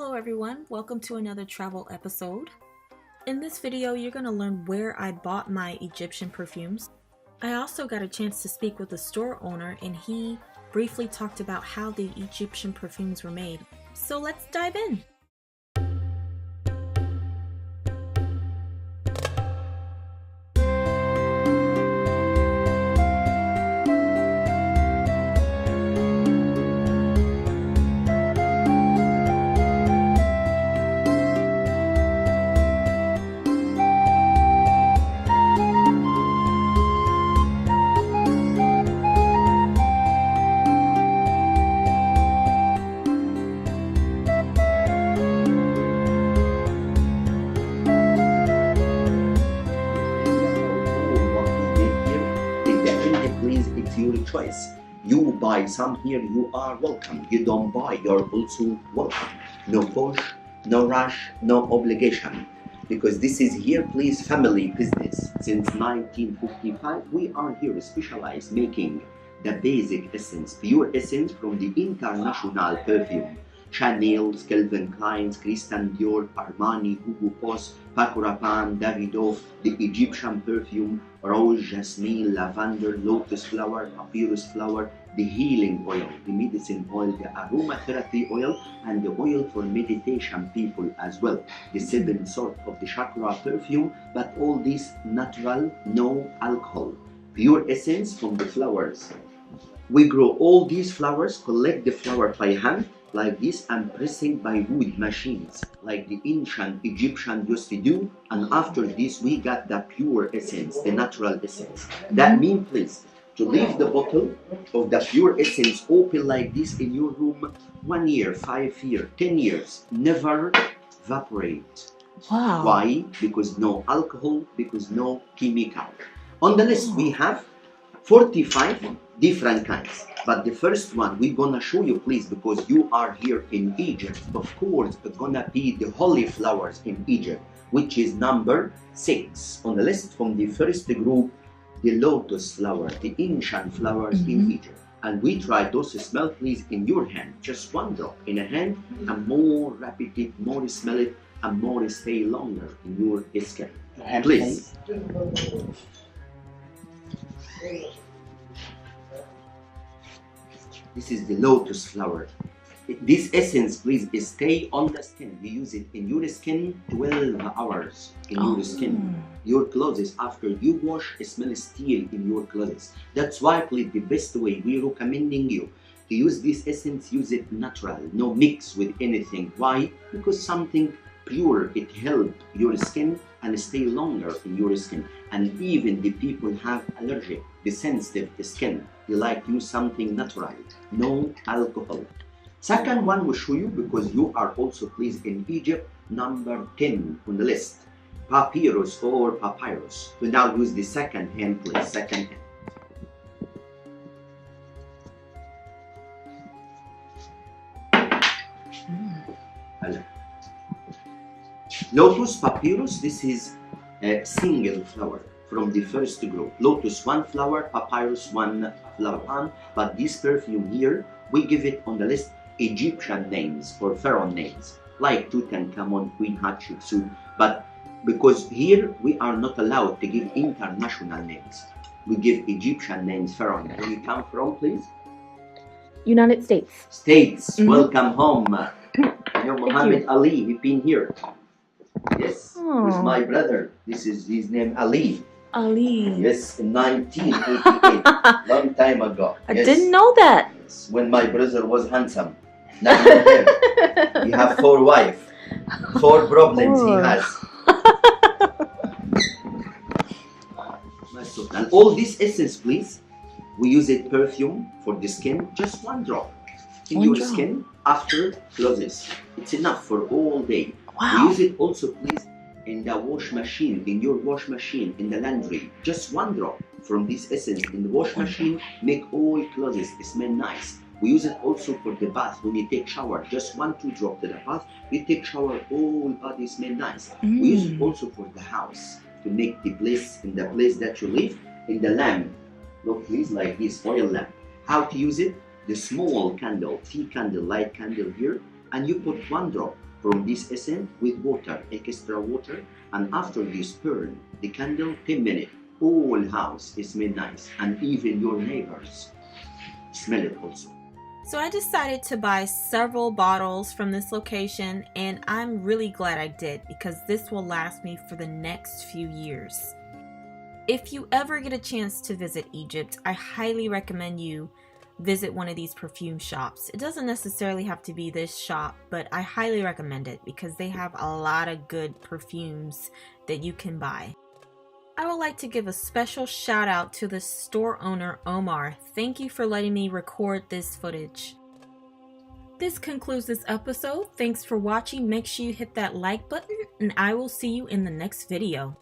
Hello everyone, welcome to another travel episode. In this video, you're going to learn where I bought my Egyptian perfumes. I also got a chance to speak with the store owner and he briefly talked about how the Egyptian perfumes were made. So let's dive in. It's your choice. You buy some here, you are welcome. You don't buy, you're also welcome. No push, no rush, no obligation. Because this is here, please, family business. Since 1955, we are here specialized making the basic essence, pure essence from the international perfume. Chanel, Calvin Klein, Christian Dior, Armani, Hugo Boss, Paco Rabanne, Davidoff, the Egyptian perfume, rose, jasmine, lavender, lotus flower, papyrus flower, the healing oil, the medicine oil, the aromatherapy oil, and the oil for meditation people as well. The 7 sort of the chakra perfume, but all this natural, no alcohol, pure essence from the flowers. We grow all these flowers, collect the flower by hand, like this, and pressing by wood machines like the ancient Egyptian used to do, and after this we got the pure essence, the natural essence. That means, please, to leave the bottle of the pure essence open like this in your room 1 year, 5 years, 10 years, never evaporate. Wow. Why? Because no alcohol, because no chemical. On the list we have 45 different kinds, but the first one we're gonna show you, please, because you are here in Egypt, of course it's gonna be the holy flowers in Egypt, which is number 6 on the list from the first group, the lotus flower, the ancient flowers in Egypt. And we try those to smell, please, in your hand, just 1 drop in a hand, and more rapidly, more smell it, and more stay longer in your skin. Please. This is the lotus flower. This essence, please, stay on the skin. You use it in your skin 12 hours in your skin. Your clothes, after you wash, smell still in your clothes. That's why, please, the best way we recommending you to use this essence, use it natural, no mix with anything. Why? Because something pure, it help your skin and stay longer in your skin. And even the people have allergic, the sensitive skin, they like to use something natural, no alcohol. Second one will show you, because you are also, please, in Egypt, number 10 on the list, Papyrus or Papyrus. We now use the second hand, please, second hand. Lotus, Papyrus, this is a single flower from the first group. Lotus, 1 flower, Papyrus, 1 flower. But this perfume here, we give it on the list Egyptian names or pharaoh names, like Tutankhamun, Queen Hatshepsut. But because here we are not allowed to give international names, we give Egyptian names, pharaoh names. Where you come from, please? United States. States. Welcome home. You know, Muhammad Ali, he's been here. Yes, with my brother. This is his name, Ali. Ali. Yes, in 1988, long time ago. I didn't know that. Yes, when my brother was handsome. Now he's here. He have 4 wives, 4 problems he has. And all this essence, please, we use it perfume for the skin, just 1 drop in your skin after clothes. It's enough for all day. Wow. We use it also, please, in the wash machine, in your wash machine, in the laundry. Just 1 drop from this essence in the wash machine, make all clothes smell nice. We use it also for the bath when you take shower. Just 1-2 drop to the bath. You take shower, all body smell nice. We use it also for the house to make the place, in the place that you live, in the lamp. Look, please, like this oil lamp. How to use it? The small candle, tea candle, light candle here, and you put 1 drop from this essence with water, extra water, and after this burn the candle 10 minutes. Whole house is smell nice, and even your neighbors smell it also. So I decided to buy several bottles from this location, and I'm really glad I did because this will last me for the next few years. If you ever get a chance to visit Egypt, I highly recommend you visit one of these perfume shops. It doesn't necessarily have to be this shop, but I highly recommend it because they have a lot of good perfumes that you can buy. I would like to give a special shout out to the store owner, Omar. Thank you for letting me record this footage. This concludes this episode. Thanks for watching. Make sure you hit that like button, and I will see you in the next video.